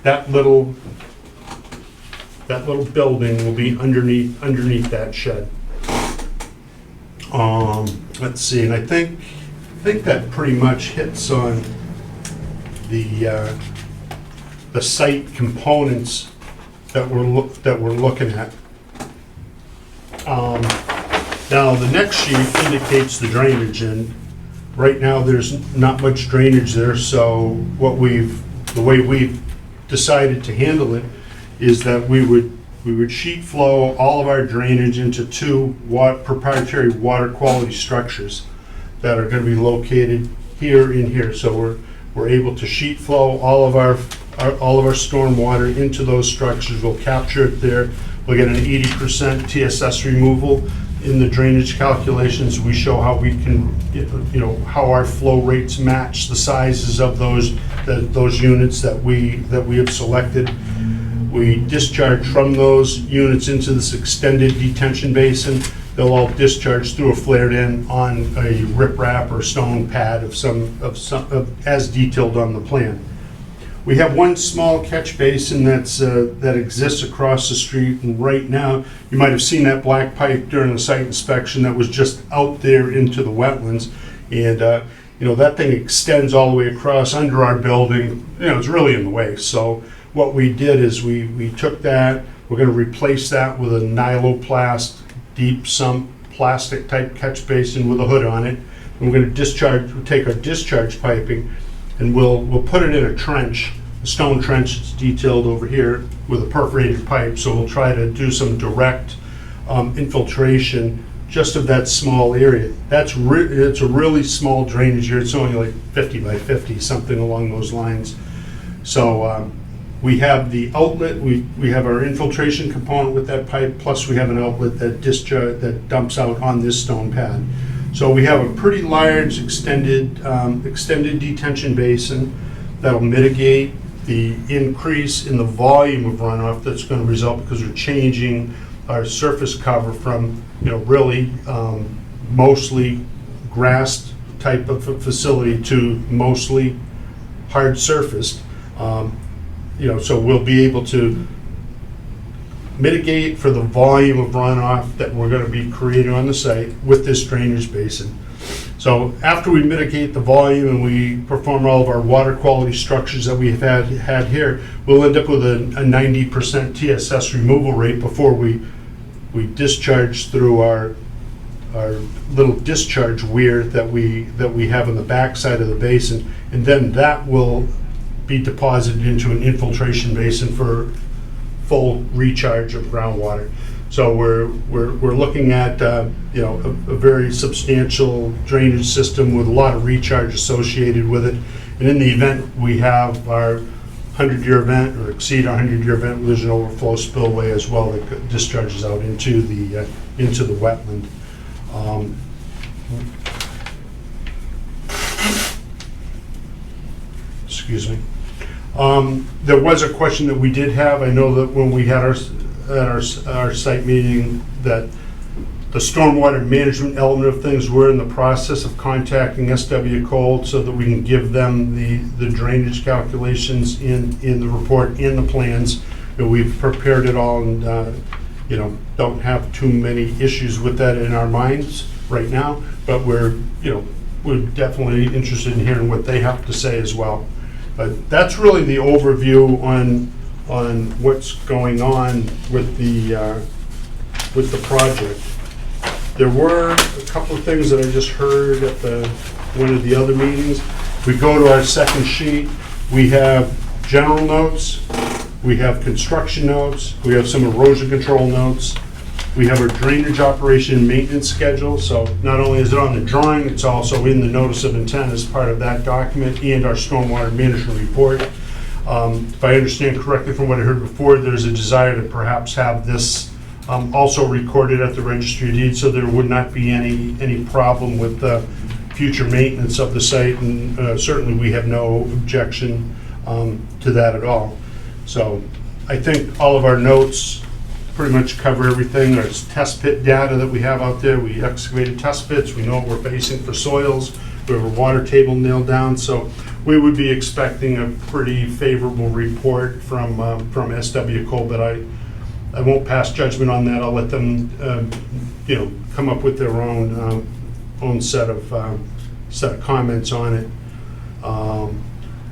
that little building will be underneath that shed. Let's see, and I think that pretty much hits on the site components that we're looking at. Now the next sheet indicates the drainage, and right now there's not much drainage there. So the way we've decided to handle it is that we would sheet flow all of our drainage into two proprietary water quality structures that are going to be located here and here. So we're able to sheet flow all of our storm water into those structures. We'll capture it there. We'll get an 80% TSS removal. In the drainage calculations, we show how we can, how our flow rates match the sizes of those units that we have selected. We discharge from those units into this extended detention basin. They'll all discharge through a flared end on a riprap or stone pad as detailed on the plan. We have one small catch basin that exists across the street, and right now, you might have seen that black pipe during the site inspection that was just out there into the wetlands. And, that thing extends all the way across under our building. It's really in the way. So what we did is we took that, we're gonna replace that with a Nyloplast deep sump plastic type catch basin with a hood on it. And we're gonna take our discharge piping, and we'll put it in a trench, a stone trench that's detailed over here with a perforated pipe. So we'll try to do some direct infiltration just of that small area. It's a really small drainage here. It's only like 50 by 50, something along those lines. So we have the outlet, we have our infiltration component with that pipe, plus we have an outlet that dumps out on this stone pad. So we have a pretty large extended detention basin that'll mitigate the increase in the volume of runoff that's going to result, because we're changing our surface cover from really mostly grass type of facility to mostly hard surfaced. So we'll be able to mitigate for the volume of runoff that we're going to be creating on the site with this drainage basin. So after we mitigate the volume and we perform all of our water quality structures that we've had here, we'll end up with a 90% TSS removal rate before we discharge through our little discharge weir that we have on the back side of the basin, and then that will be deposited into an infiltration basin for full recharge of groundwater. So we're looking at a very substantial drainage system with a lot of recharge associated with it. And in the event we have our 100-year event or exceed our 100-year event, there's an overflow spillway as well that discharges out into the wetland. Excuse me. There was a question that we did have. I know that when we had our site meeting, that the stormwater management element of things, we're in the process of contacting SW Cole so that we can give them the drainage calculations in the report, in the plans. We've prepared it all, and don't have too many issues with that in our minds right now, but we're definitely interested in hearing what they have to say as well. But that's really the overview on what's going on with the project. There were a couple of things that I just heard at one of the other meetings. We go to our second sheet, we have general notes, we have construction notes, we have some erosion control notes, we have our drainage operation and maintenance schedule, so not only is it on the drawing, it's also in the notice of intent as part of that document and our stormwater management report. If I understand correctly from what I heard before, there's a desire to perhaps have this also recorded at the registry of deeds, so there would not be any problem with the future maintenance of the site, and certainly we have no objection to that at all. So I think all of our notes pretty much cover everything. There's test pit data that we have out there. We excavated test pits. We know what we're facing for soils. We have a water table nailed down. So we would be expecting a pretty favorable report from SW Cole, but I won't pass judgment on that. I'll let them, come up with their own set of comments on it.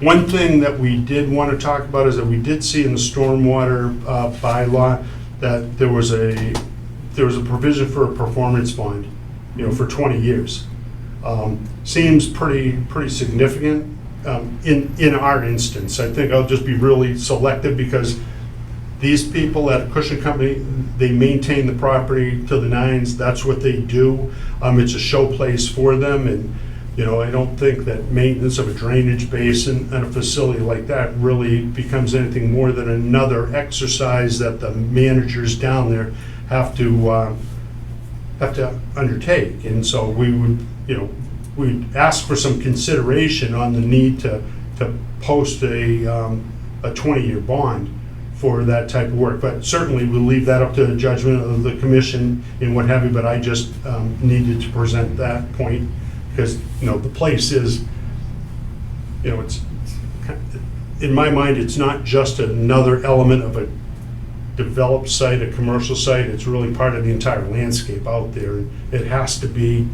One thing that we did want to talk about is that we did see in the stormwater bylaw that there was a provision for a performance bond, for 20 years. Seems pretty significant in our instance. I think I'll just be really selective because these people at Acushnet Company, they maintain the property to the nines. That's what they do. It's a show place for them, and I don't think that maintenance of a drainage basin and a facility like that really becomes anything more than another exercise that the managers down there have to undertake. And so we would, we'd ask for some consideration on the need to post a 20-year bond for that type of work. But certainly we'll leave that up to the judgment of the commission and what have you, but I just needed to present that point because, the place is, it's, in my mind, it's not just another element of a developed site, a commercial site, it's really part of the entire landscape out there. It has to be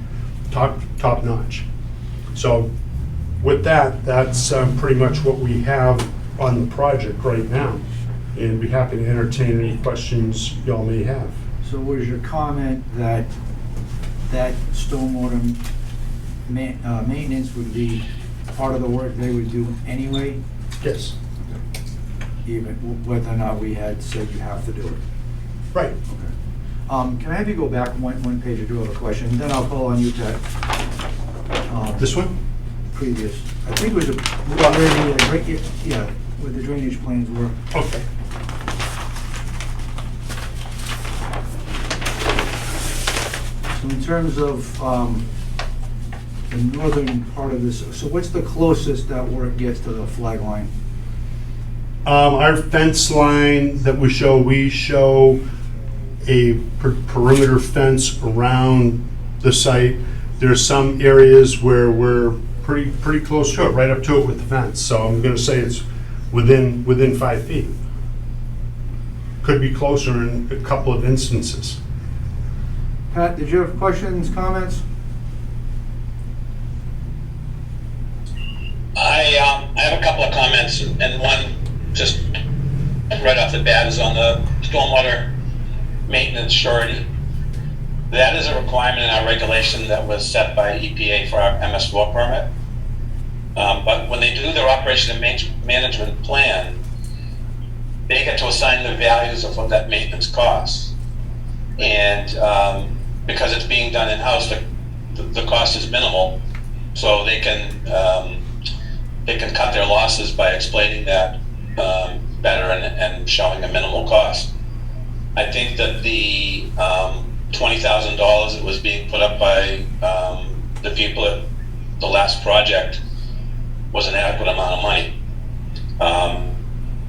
top notch. So with that, that's pretty much what we have on the project right now. And be happy to entertain any questions y'all may have. So was your comment that stormwater maintenance would be part of the work they would do anyway, Yes. even whether or not we had said you have to do it? Right. Okay. Can I have you go back one page? I do have a question, then I'll call on you, Ted. This one? Previous. I think it was where the drainage plans were. Okay. So in terms of the northern part of this, so what's the closest that work gets to the flag line? Our fence line that we show a perimeter fence around the site. There's some areas where we're pretty close to it, right up to it with the fence. So I'm gonna say it's within 5 feet. Could be closer in a couple of instances. Pat, did you have questions, comments? I have a couple of comments, and one just right off the bat is on the stormwater maintenance surety. That is a requirement in our regulation that was set by EPA for our MS4 permit. But when they do their operation and management plan, they get to assign the values of what that maintenance costs. And because it's being done in-house, the cost is minimal, so they can cut their losses by explaining that better and showing a minimal cost. I think that the $20,000 that was being put up by the people at the last project was an adequate amount of money.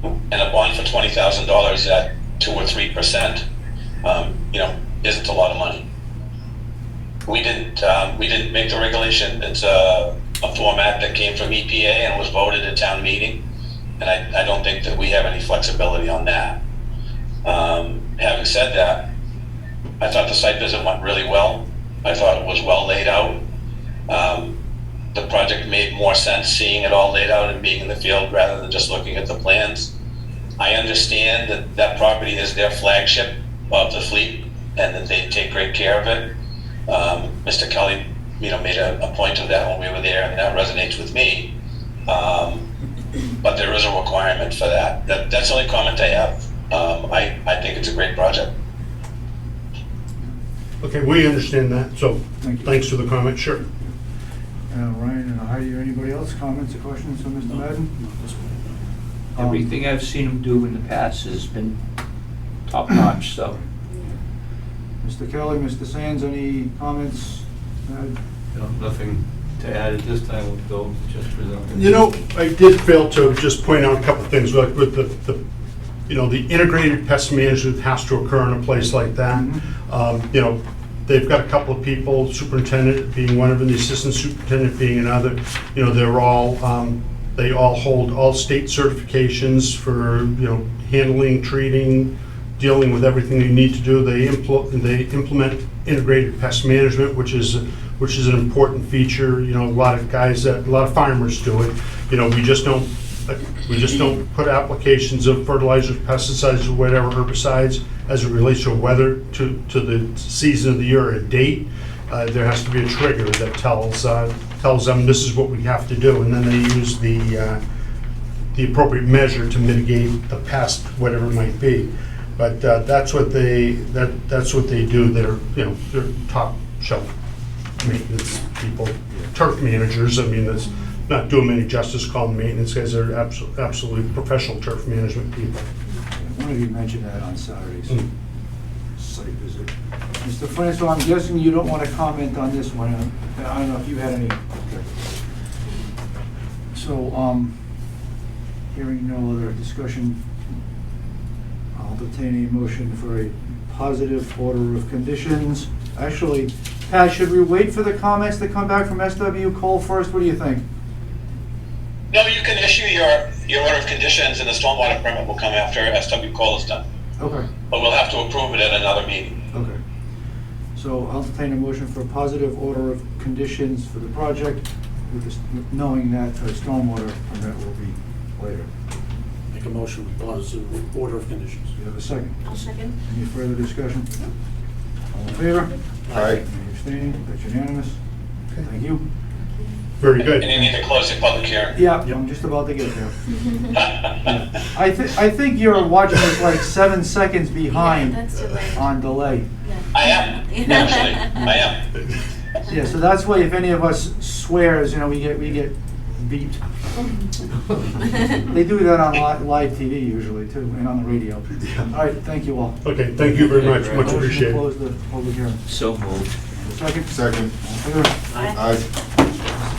And a bond for $20,000 at 2 or 3%, isn't a lot of money. We didn't make the regulation. It's a format that came from EPA and was voted at town meeting, and I don't think that we have any flexibility on that. Having said that, I thought the site visit went really well. I thought it was well laid out. The project made more sense seeing it all laid out and being in the field rather than just looking at the plans. I understand that property is their flagship of the fleet and that they take great care of it. Mr. Kelly, made a point of that when we were there, and that resonates with me. But there is a requirement for that. That's the only comment I have. I think it's a great project. Okay, we understand that, so Thank you. thanks for the comment, sure. Ryan and Heidi, or anybody else, comments or questions from Mr. Madden? Everything I've seen him do in the past has been top notch, so. Mr. Kelly, Mr. Sands, any comments? Nothing to add at this time with those just presented. You know, I did fail to just point out a couple of things, like with the integrated pest management has to occur in a place like that. They've got a couple of people, superintendent being one of them, the assistant superintendent being another. They're all, they all hold all state certifications for, handling, treating, dealing with everything they need to do. They implement integrated pest management, which is an important feature. A lot of farmers do it. We just don't put applications of fertilizers, pesticides, or whatever, herbicides as it relates to weather, to the season of the year, or a date. There has to be a trigger that tells them this is what we have to do, and then they use the appropriate measure to mitigate the pest, whatever it might be. But that's what they do. They're top shelf maintenance people, turf managers. That's not doing them any justice calling maintenance guys. They're absolutely professional turf management people. One of you mentioned that on Saturday's site visit. Mr. Francois, I'm guessing you don't want to comment on this one. I don't know if you had any. Okay. So, hearing no other discussion, I'll entertain a motion for a positive order of conditions. Actually, Pat, should we wait for the comments to come back from SW Cole first? What do you think? No, you can issue your order of conditions, and the stormwater permit will come after SW Cole is done. Okay. But we'll have to approve it at another meeting. Okay. So I'll entertain a motion for a positive order of conditions for the project, knowing that a stormwater permit will be later. Make a motion with positive order of conditions. Do you have a second? I'll second. Any further discussion? All in favor? Aye. Any abstaining? That's unanimous. Thank you. Very good. And you need to close the public hearing. Yeah, I'm just about to get there. I think you're watching us like 7 seconds behind Yeah, that's too late. on delay. I am, actually, I am. Yeah, so that's why if any of us swears, we get beeped. They do that on live TV usually too, and on the radio. All right, thank you all. Okay, thank you very much. Much Motion to appreciated. close the public hearing. So moved. Second? Second. All in favor? Aye.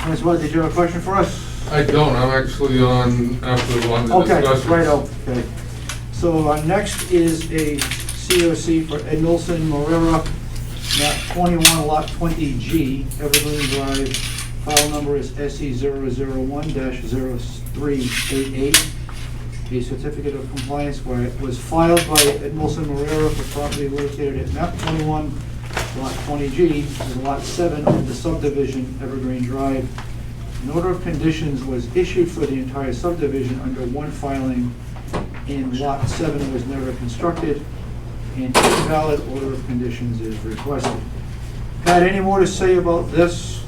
Francois, did you have a question for us? I don't, I'm actually on after the one to Okay, discuss. right, okay. So next is a COC for Edmilson Morera, map 21, lot 20G, Evergreen Drive. File number is SE001-0388. A certificate of compliance was filed by Edmilson Morera for property located at map 21, lot 20G, is lot 7 of the subdivision, Evergreen Drive. An order of conditions was issued for the entire subdivision under one filing, and lot 7 was never constructed. An invalid order of conditions is requested. Pat, any more to say about this?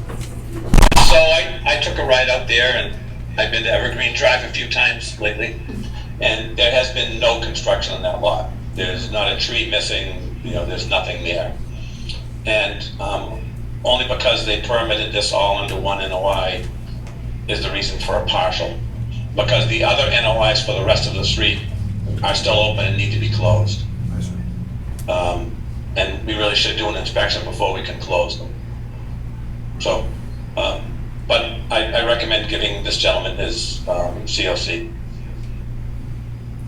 So I took a ride out there, and I've been to Evergreen Drive a few times lately, and there has been no construction on that lot. There's not a tree missing, there's nothing there. And only because they permitted this all under one NOI is the reason for a partial. Because the other NOIs for the rest of the street are still open and need to be closed. I see. And we really should do an inspection before we can close them. So, but I recommend giving this gentleman his COC.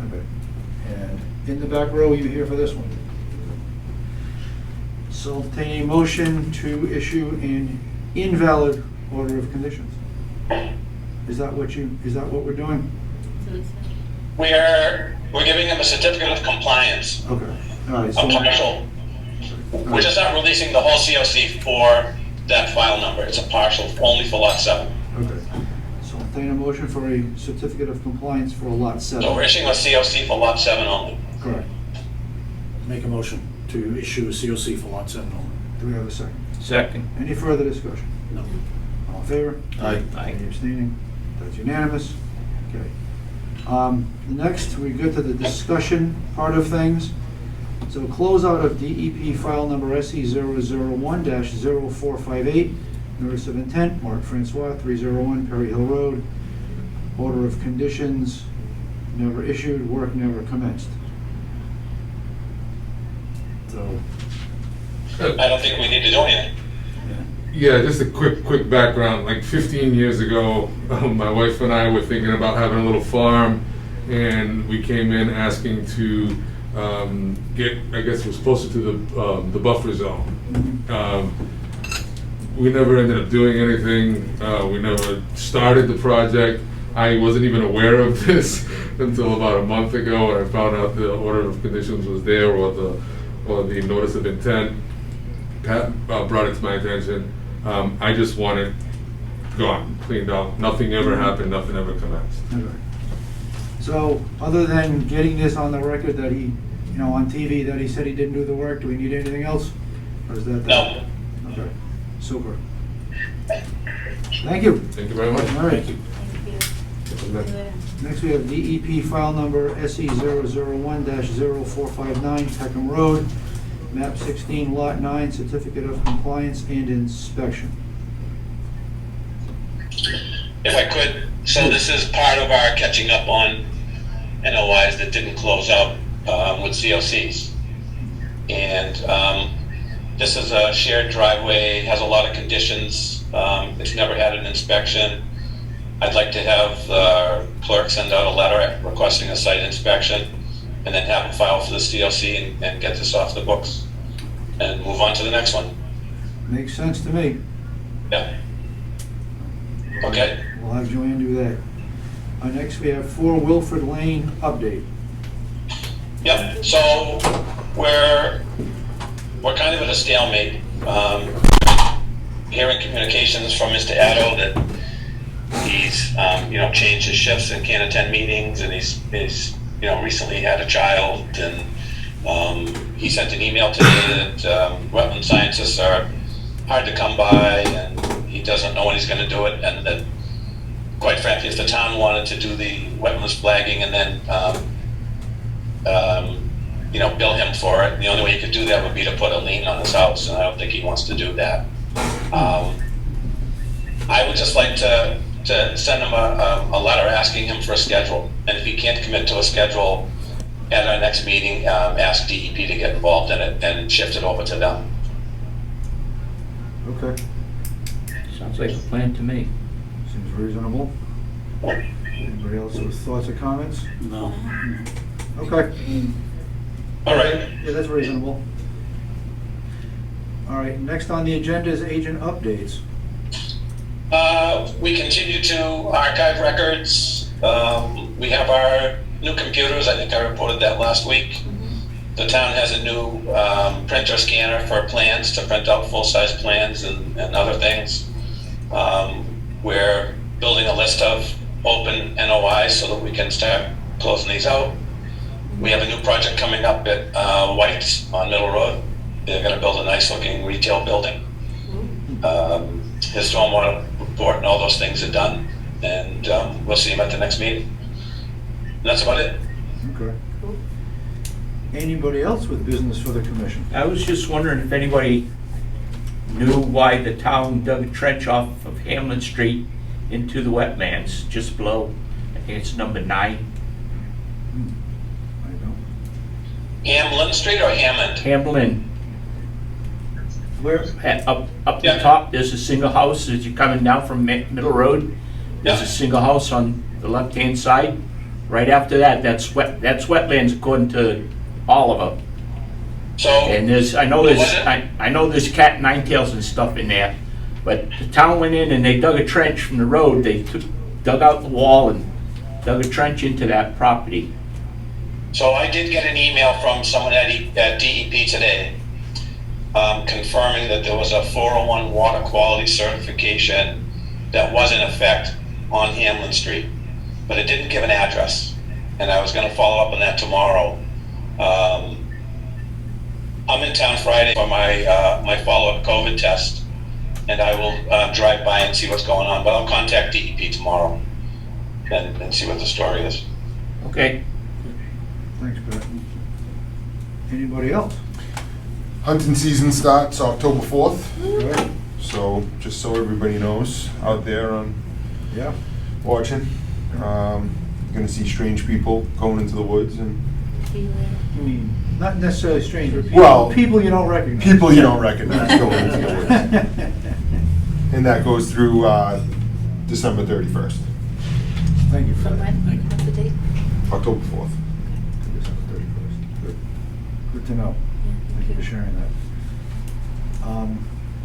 Okay. And in the back row, you here for this one? So entertain a motion to issue an invalid order of conditions. Is that what we're doing? We're giving him a certificate of compliance, Okay. All right. a So partial. We're just not releasing the whole COC for that file number. It's a partial only for lot 7. okay. So entertain a motion for a certificate of compliance for lot 7. So we're issuing a COC for lot 7 only. Correct. Make a motion to issue a COC for lot 7 only. Do we have a second? Second. Any further discussion? No. All in favor? Aye. Any abstaining? That's unanimous. Okay. Next, we go to the discussion part of things. So closeout of DEP file number SE001-0458, notice of intent, Mark Francois, 301 Perry Hill Road. Order of conditions, never issued, work never commenced. So, I don't think we need to do anything. Yeah, just a quick background. Like 15 years ago, my wife and I were thinking about having a little farm, and we came in asking to get, I guess, was closer to the buffer zone. We never ended up doing anything. We never started the project. I wasn't even aware of this until about a month ago, and I found out the order of conditions was there, or the notice of intent. Pat brought it to my attention. I just want it gone, cleaned out. Nothing ever happened, nothing ever commenced. okay. So, other than getting this on the record that he, on TV, that he said he didn't do the work, do we need anything else? Or is that? No. Okay, super. Thank you. Thank you very much. All right. Thank you. Next, we have DEP file number SE001-0459 Peckham Road, map 16, lot 9, certificate of compliance and inspection. If I could, so this is part of our catching up on NOIs that didn't close out with COCs. And this is a shared driveway, has a lot of conditions. It's never had an inspection. I'd like to have the clerk send out a letter requesting a site inspection, and then have them file for the COC and get this off the books and move on to the next one. Makes sense to me. Yeah. Okay. We'll have Joanne do that. Next, we have 4 Wilford Lane update. Yep, so we're kind of at a stalemate. Hearing communications from Mr. Addo that he's, changed his shifts and can't attend meetings, and he's recently had a child, and he sent an email today that wetland scientists are hard to come by, and he doesn't know when he's going to do it, and that, quite frankly, if the town wanted to do the wetlands flagging and then bill him for it, the only way he could do that would be to put a lien on his house, and I don't think he wants to do that. I would just like to send him a letter asking him for a schedule, and if he can't commit to a schedule at our next meeting, ask DEP to get involved in it and shift it over to them. Okay, Sounds like a plan to me. seems reasonable. Anybody else with thoughts or comments? No. Okay, All right. yeah, that's reasonable. All right, next on the agenda is agent updates. We continue to archive records. We have our new computers. I think I reported that last week. The town has a new printer scanner for plans to print out full-size plans and other things. We're building a list of open NOIs so that we can start closing these out. We have a new project coming up at White's on Middle Road. They're going to build a nice-looking retail building. His stormwater report and all those things are done, and we'll see him at the next meeting. And that's about it. Okay. Anybody else with business for the commission? I was just wondering if anybody knew why the town dug a trench off of Hamlin Street into the wetlands just below, I think it's number 9. I don't. Hamlin Street or Hammond? Hamlin, Where? up Yeah. the top, there's a single house as you're coming down from Middle Road. There's Yeah. a single house on the left-hand side. Right after that, that's wetlands according to Oliver. So, And I know there's cat and nine tails and stuff in there, but the town went in and they dug a trench from the road. They dug out the wall and dug a trench into that property. so I did get an email from someone at DEP today confirming that there was a 401 water quality certification that was in effect on Hamlin Street, but it didn't give an address. And I was going to follow up on that tomorrow. I'm in town Friday for my, my follow-up COVID test, and I will drive by and see what's going on, but I'll contact DEP tomorrow and see what the story is. Okay. Thanks, Brett. Anybody else? Hunting season starts October 4th, Right? so just so everybody knows out there on Yeah. watching, you're gonna see strange people going into the woods and I mean, not necessarily strange, but Well, people you don't recognize. people you don't recognize going into the woods. And that goes through December 31st, Thank you for From that. when? What's the date? October 4th. December 31st. Good. Good to know. Thank you for sharing that.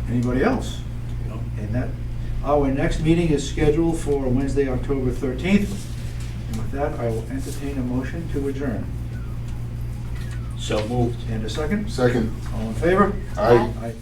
Anybody else? No. And that, our next meeting is scheduled for Wednesday, October 13th. And with that, I will entertain a motion to adjourn. So moved. And a second? Second. All in favor? Aye. Aye.